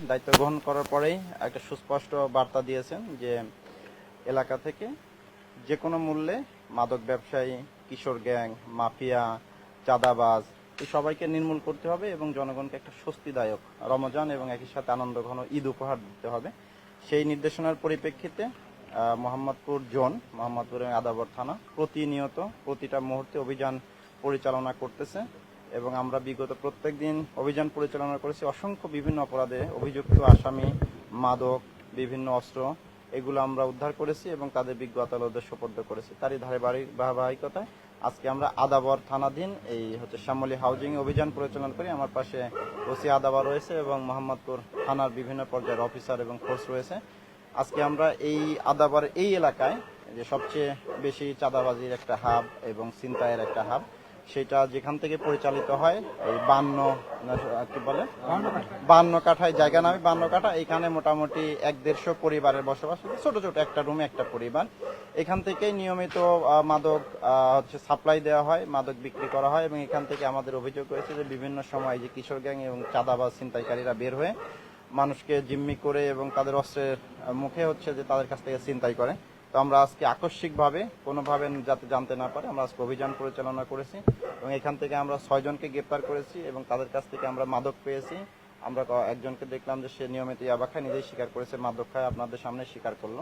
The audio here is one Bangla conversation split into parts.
দায়িত্ব গ্রহণ করার পরেই একটা সুস্পষ্ট বার্তা দিয়েছেন যে এলাকা থেকে যে কোনো মূল্যে মাদক ব্যবসায়ী, কিশোর গ্যাং, মাফিয়া, চাঁদাবাজ এই সবাইকে নির্মূল করতে হবে এবং জনগণকে একটা স্বস্তিদায়ক রমজান এবং একই সাথে আনন্দঘন ঈদ উপহার দিতে হবে। সেই নির্দেশনার পরিপ্রেক্ষিতে মোহাম্মদপুর জোন, মোহাম্মদপুর এবং আদাবর থানা প্রতিনিয়ত প্রতিটা মুহূর্তে অভিযান পরিচালনা করতেছে এবং আমরা বিগত প্রত্যেক দিন অভিযান পরিচালনা করেছি। অসংখ্য বিভিন্ন অপরাধে অভিযুক্ত আসামি, মাদক, বিভিন্ন অস্ত্র এগুলো আমরা উদ্ধার করেছি এবং তাদের বিজ্ঞ আদালতের সোপর্দ করেছি। তারই ধারাবাহিকতায় আজকে আমরা আদাবর থানাধীন এই শ্যামলী হাউজিং অভিযান পরিচালনা করি। আমার পাশে ওসি আদাবর রয়েছে এবং মোহাম্মদপুর থানার বিভিন্ন পর্যায়ের অফিসার এবং ফোর্স রয়েছে। আজকে আমরা এই আদাবর এই এলাকায় যে সবচেয়ে বেশি চাঁদাবাজির একটা হাব এবং ছিনতাইয়ের একটা হাব, সেটা যেখান থেকে পরিচালিত হয় এই 52 কাঠায় জায়গা নামে 52 কাঠা, এখানে মোটামুটি 1-150 পরিবারের বসবাস, ছোট ছোট একটা রুমে একটা পরিবার। এখান থেকেই নিয়মিত মাদক সাপ্লাই দেওয়া হয়, মাদক বিক্রি করা হয় এবং এখান থেকে আমাদের অভিযোগ হয়েছে যে বিভিন্ন সময় যে কিশোর গ্যাং এবং চাঁদাবাজ ছিনতাইকারীরা বের হয়ে মানুষকে জিম্মি করে এবং তাদের অস্ত্রের মুখে যে তাদের কাছ থেকে ছিনতাই করে। তো আমরা আজকে আকস্মিকভাবে কোনোভাবে যাতে জানতে না পারে আমরা আজকে অভিযান পরিচালনা করেছি এবং এখান থেকে আমরা 6 জনকে গ্রেপ্তার করেছি এবং তাদের কাছ থেকে আমরা মাদক পেয়েছি। আমরা একজনকে দেখলাম যে সে নিয়মিত ইয়াবা খায়, নিজেই স্বীকার করেছে মাদক খায়, আপনাদের সামনে স্বীকার করলো।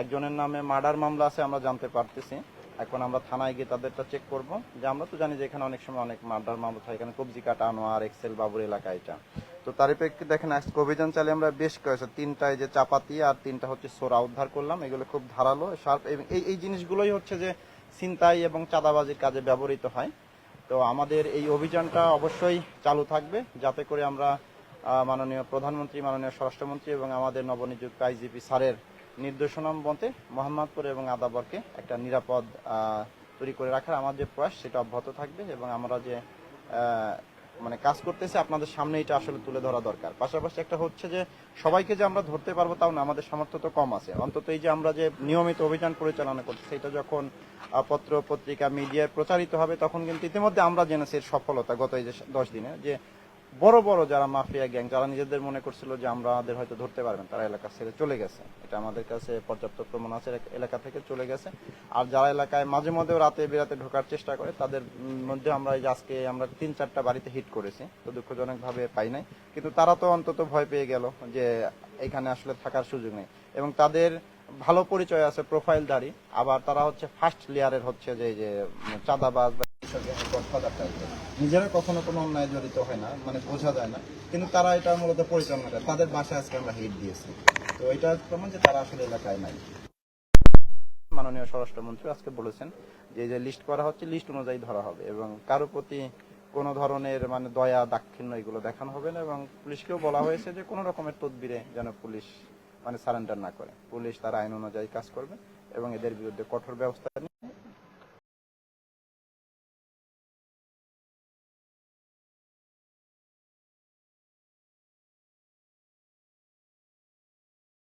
একজনের নামে মার্ডার মামলা আছে আমরা জানতে পারতেছি। এখন আমরা থানায় গিয়ে তাদেরটা চেক করব, যে আমরা তো জানি যে এখানে অনেক সময় অনেক মার্ডার মামলা থাকে, এখানে কবজি কাটা, আনোয়ার, এক্সেল, বাবুর এলাকা এটা। তো তারই প্রেক্ষিতে দেখেন আজকে অভিযান চালিয়ে আমরা বেশ কয়েছে 3টায় যে চাপাতি আর 3টা সোরা উদ্ধার করলাম। এগুলো খুব ধারালো, শার্প এবং এই জিনিসগুলোই যে ছিনতাই এবং চাঁদাবাজির কাজে ব্যবহৃত হয়। তো আমাদের এই অভিযানটা অবশ্যই চালু থাকবে যাতে করে আমরা মাননীয় প্রধানমন্ত্রী, মাননীয় স্বরাষ্ট্রমন্ত্রী এবং আমাদের নবনিযুক্ত আইজিপি স্যারের নির্দেশনা মতে মোহাম্মদপুর এবং আদাবরকে একটা নিরাপদ তৈরি করে রাখার আমাদের প্রয়াস সেটা অব্যাহত থাকবে এবং আমরা যে কাজ করতেছি আপনাদের সামনে এটা আসলে তুলে ধরা দরকার। পাশাপাশি একটা যে সবাইকে যে আমরা ধরতে পারবো তাও না, আমাদের সামর্থ্য তো কম আছে। অন্তত এই যে আমরা যে নিয়মিত অভিযান পরিচালনা করছি সেটা যখন পত্র পত্রিকা মিডিয়ায় প্রচারিত হবে তখন কিন্তু ইতিমধ্যে আমরা জেনেছি এর সফলতা গত এই যে 10 দিনে, যে বড় বড় যারা মাফিয়া গ্যাং, যারা নিজেদের মনে করছিল যে আমাদের হয়তো ধরতে পারবেন, তারা এলাকা ছেড়ে চলে গেছে। এটা আমাদের কাছে পর্যাপ্ত প্রমাণ আছে, এলাকা থেকে চলে গেছে। আর যারা এলাকায় মাঝে মধ্যেও রাতে বেরাতে ঢোকার চেষ্টা করে তাদের মধ্যে আমরা আজকে 3-4টা বাড়িতে হিট করেছি, তো দুঃখজনক ভাবে পাই নাই। কিন্তু তারা তো অন্তত ভয় পেয়ে গেল যে এখানে আসলে থাকার সুযোগ নেই এবং তাদের ভালো পরিচয় আছে, প্রোফাইলধারী। আবার তারা ফার্স্ট লেয়ারের যে চাঁদাবাজ বা নিজেরা কখনো কোনো অন্যায় জড়িত হয় না, বোঝা যায় না, কিন্তু তারা এটা মূলত পরিচালনা করে। তাদের বাসায় আজকে আমরা হিট দিয়েছি, তো এটা প্রমাণ যে তারা আসলে এলাকায় নাই। মাননীয় স্বরাষ্ট্রমন্ত্রী আজকে বলেছেন যে এই যে লিস্ট করা হচ্ছে, লিস্ট অনুযায়ী ধরা হবে এবং কারো প্রতি কোনো ধরনের দয়া দাক্ষিণ্য এগুলো দেখানো হবে না এবং পুলিশকেও বলা হয়েছে যে কোনো রকমের তদবিরে যেন পুলিশ সারেন্ডার না করে। পুলিশ তার আইন অনুযায়ী কাজ করবে এবং এদের বিরুদ্ধে কঠোর ব্যবস্থা